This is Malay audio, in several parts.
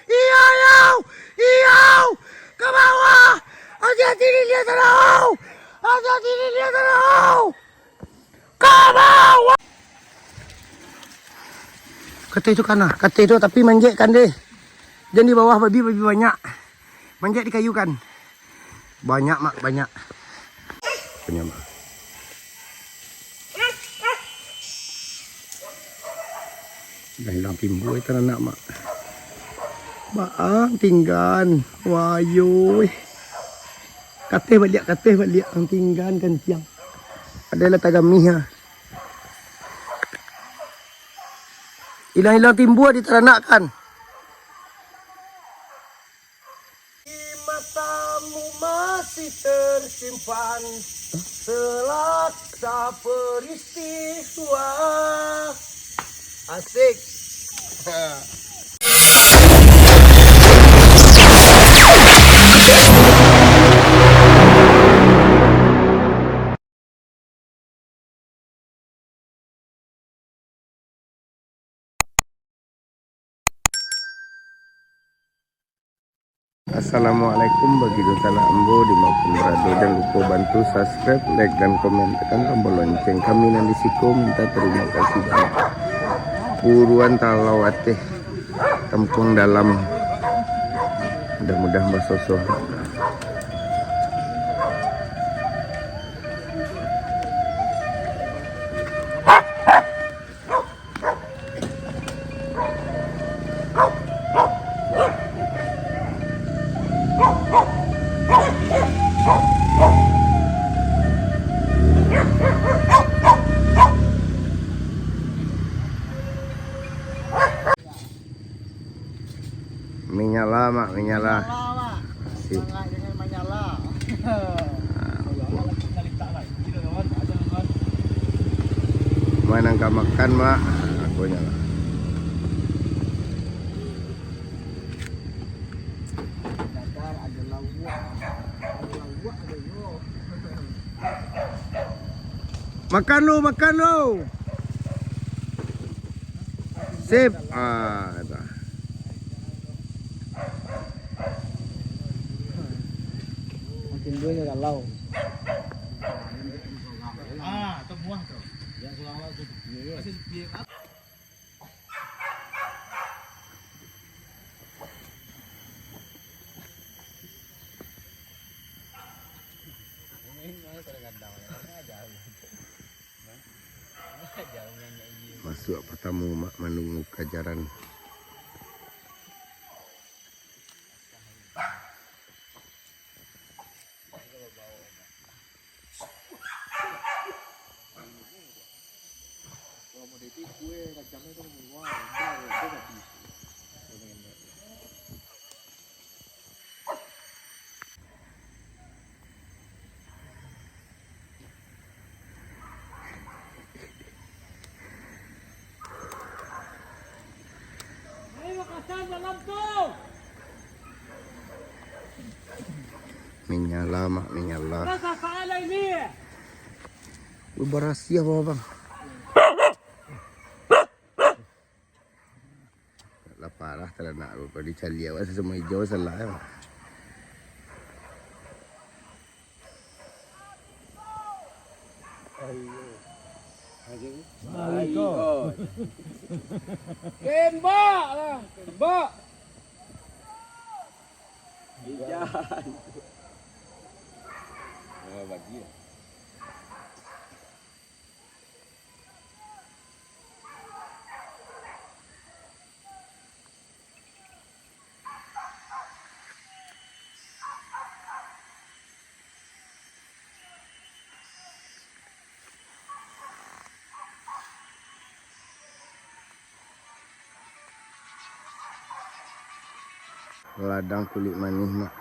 Iyaw! Iyaw! Ke bawah! Hati-hati dia terau! Hati-hati dia terau! Ke bawah! Kata itu kan kata itu tapi manjat kan deh. Dan di bawah babi banyak. Manjat di kayu kan. Banyak mak, banyak. Punya mak. Dah hilang timbul itu anak mak. Baang tinggal. Wayo. Kateh balik ang tinggal kan siang. Adalah tagami ha. Hilang-hilang timbul diteranakkan. Di matamu masih tersimpan selaksa peristiwa. Asik. Assalamualaikum bagi dosa ambo dimaupun berada. Jangan lupa bantu subscribe, like dan komen, tekan tombol lonceng. Kami nanti siko minta terima kasih banyak. Puruan talawate kampung dalam. Mudah-mudahan basosoh. Menyala mak, menyala. Sip. Dengan menyala. Mana nggak makan mak? Aku nyala. Makan lu, makan lu. Sip. Dah. Makin dua ya galau. Itu buah tuh. Yang selawat tuh. Masih sepi. Masuk apa tamu mak menunggu kajaran. Menyala mak, menyala. Berasia apa bang? Lah parah ternak aku dicari awak semua hijau salah ya. Ayo. Tembak lah, tembak. Ijan. Bagi. Ladang kulit manis mak.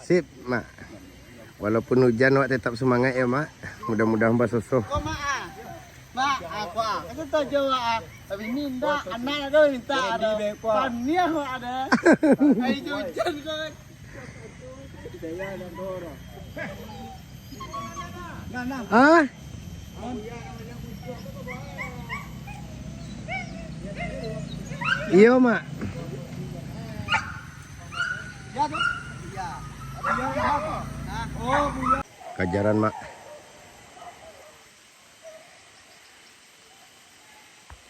Sip, Mak. Walaupun hujan, Mak tetap semangat ya, Mak. Mudah-mudahan basuh. Kau mak ah. Mak aku ah. Itu tahu jawab ah. Tapi minta anak ada minta ada. Pania ada. Ayo hujan kau. Ah? Iya, Mak. Ya tuh. Iya. Oh, punya. Kajaran, Mak.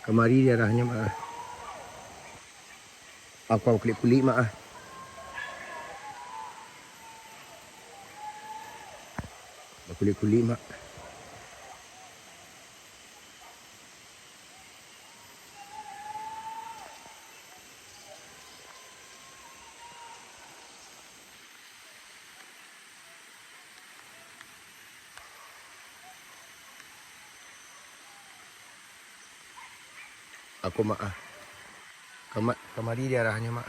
Kemari daerahnya, Mak. Aku kulit-kulit, Mak. Kulit-kulit, Mak. Aku, Mak. Kemari daerahnya, Mak.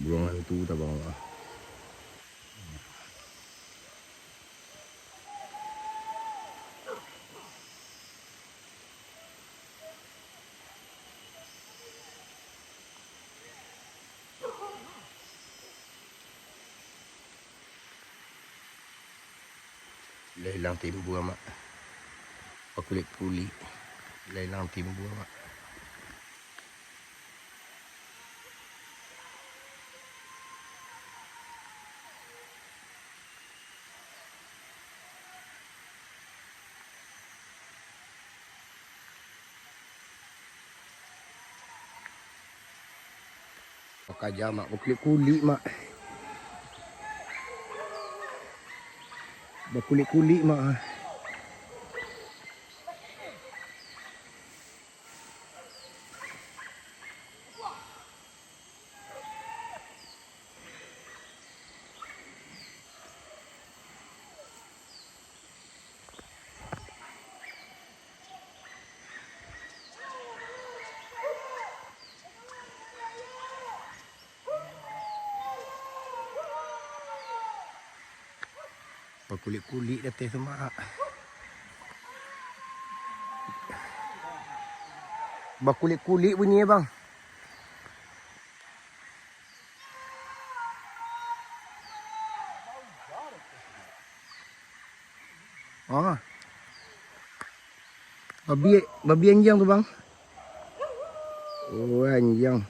Buangan itu tak bang. Lelang timbu, Mak. Kulit-kulit. Lelang timbu, Mak. Kaja, Mak. Kulit-kulit, Mak. Berkulit-kulit, Mak. Berkulit-kulit datang semua. Berkulit-kulit bunyi, bang. Oh. Babi anjing tu, bang. Oh, anjing.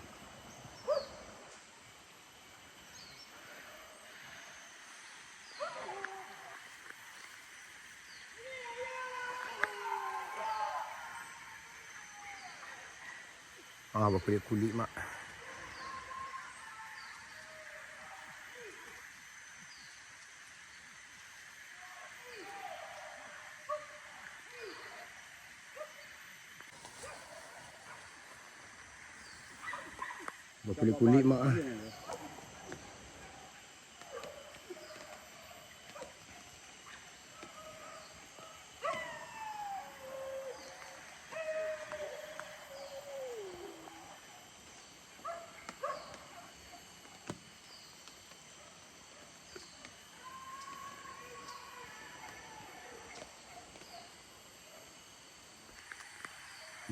Ah, berkulit-kulit, Mak. Berkulit-kulit, Mak.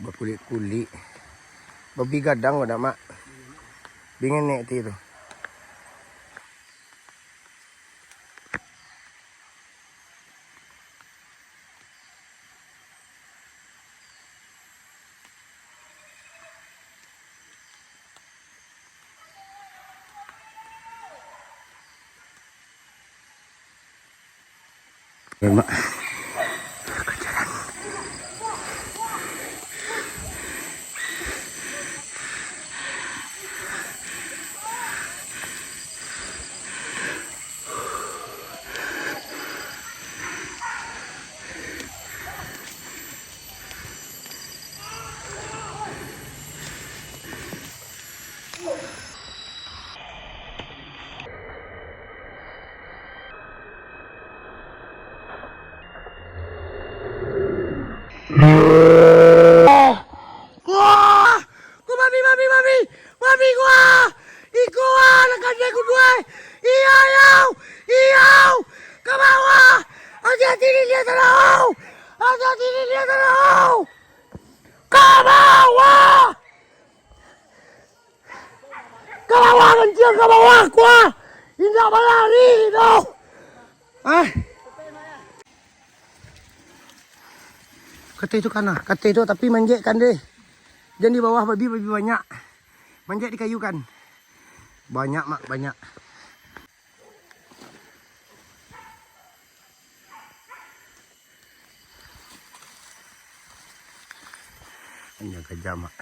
Berkulit-kulit. Babi gadang ada, Mak. Bingin nek ti tu. Mak. Wah, ku mami gua. Iku lekan dia ku dua. Iya, ke bawah. Hati-hati dia terau. Ke bawah. Ke bawah kencing ke bawah gua. Indah berlari itu. Kata itu kan kata itu tapi manjekkan deh. Jangan di bawah babi banyak. Manjat di kayu kan. Banyak mak, banyak. Hanya gajah mak.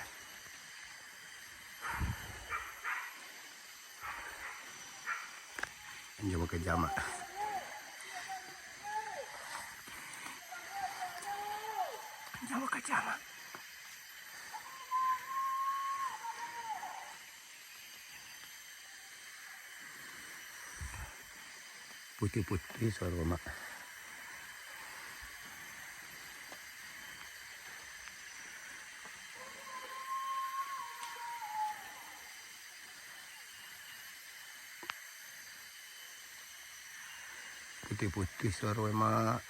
Hanya gajah mak. Hanya gajah mak. Putih-putih suara mak. Putih-putih suara mak.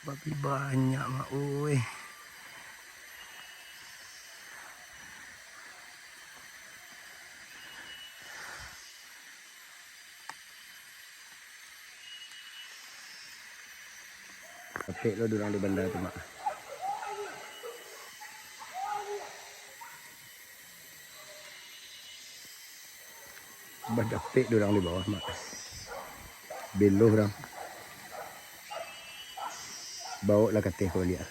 Babi banyak mak oi. Petik lo durang di bandar tu mak. Badak petik durang di bawah mak. Beloh dah. Bawa lah katih kau lihat.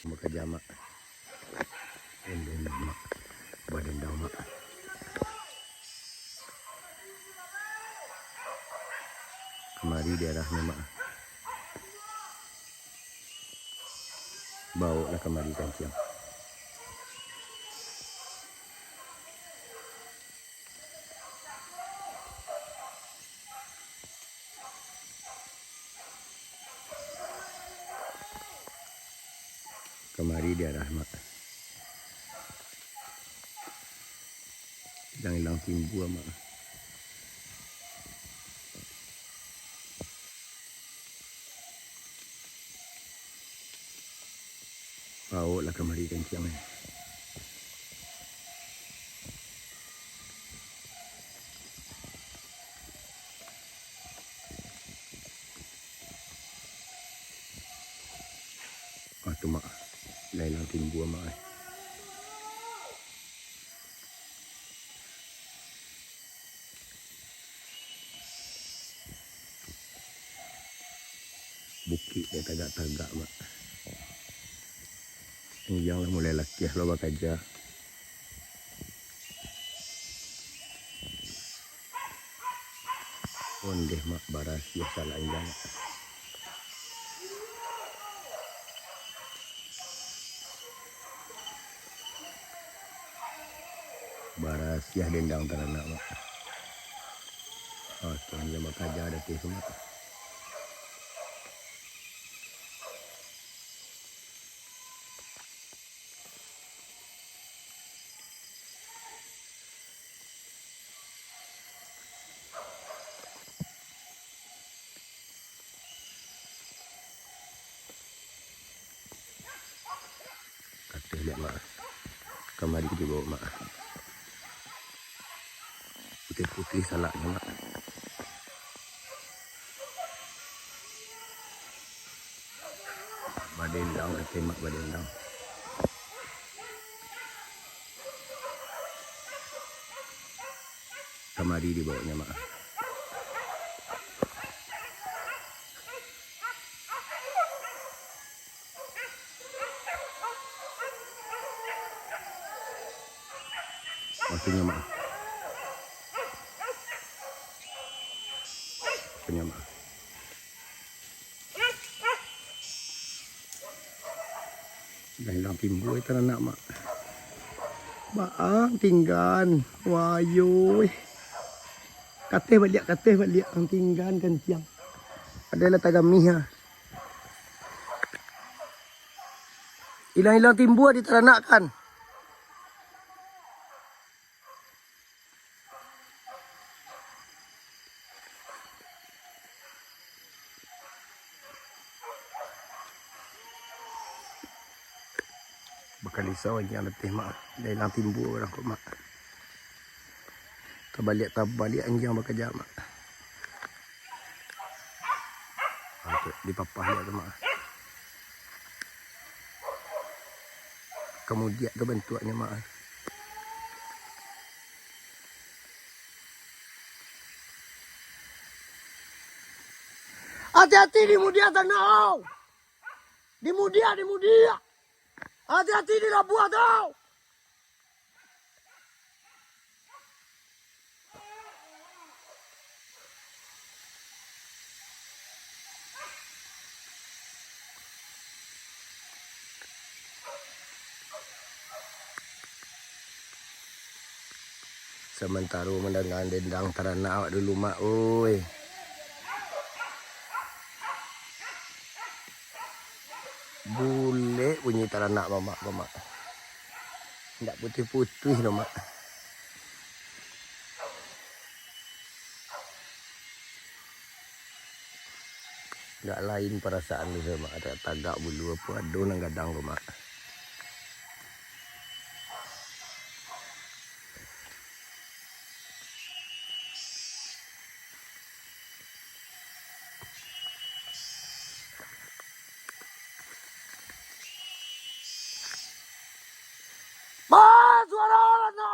Muka jamak. Endon mak. Badan dah mak. Kemari daerahnya mak. Bawa lah kemari kancing. Kemari daerah mak. Hilang timbu mak. Bawa lah kemari kancing. Tu mak. Hilang timbu mak. Bukit dia tagak-tagak mak. Yang lah mulai laki lo bakaja. Ondeh mak baras ya salah indah. Baras ya dendang teranak mak. Oh tuan dia bakaja ada tu semua. Lihat mak. Kemari kita bawa mak. Putih-putih salaknya mak. Badendang kata mak badendang. Kemari dibawanya mak. Waktunya mak. Waktunya mak. Dah hilang timbu itu anak mak. Baang tinggan. Wayo. Kateh balik ang tinggan kan siang. Adalah tagamiha. Hilang-hilang timbua diteranakan. Bakal risau lagi yang letih mak. Dah hilang timbua orang kok mak. Terbalik anjing bekerja mak. Dipapah dia tu mak. Kemudian tu bentuknya mak. Hati-hati di mudia tanah. Di mudia. Hati-hati di labuah tau. Sementara mendengar dendang teranak awak dulu mak oi. Boleh bunyi teranak mamak. Tak putih-putih no mak. Tak lain perasaan tu mak. Ada tagak bulu apa ada nang gadang tu mak. Suara anak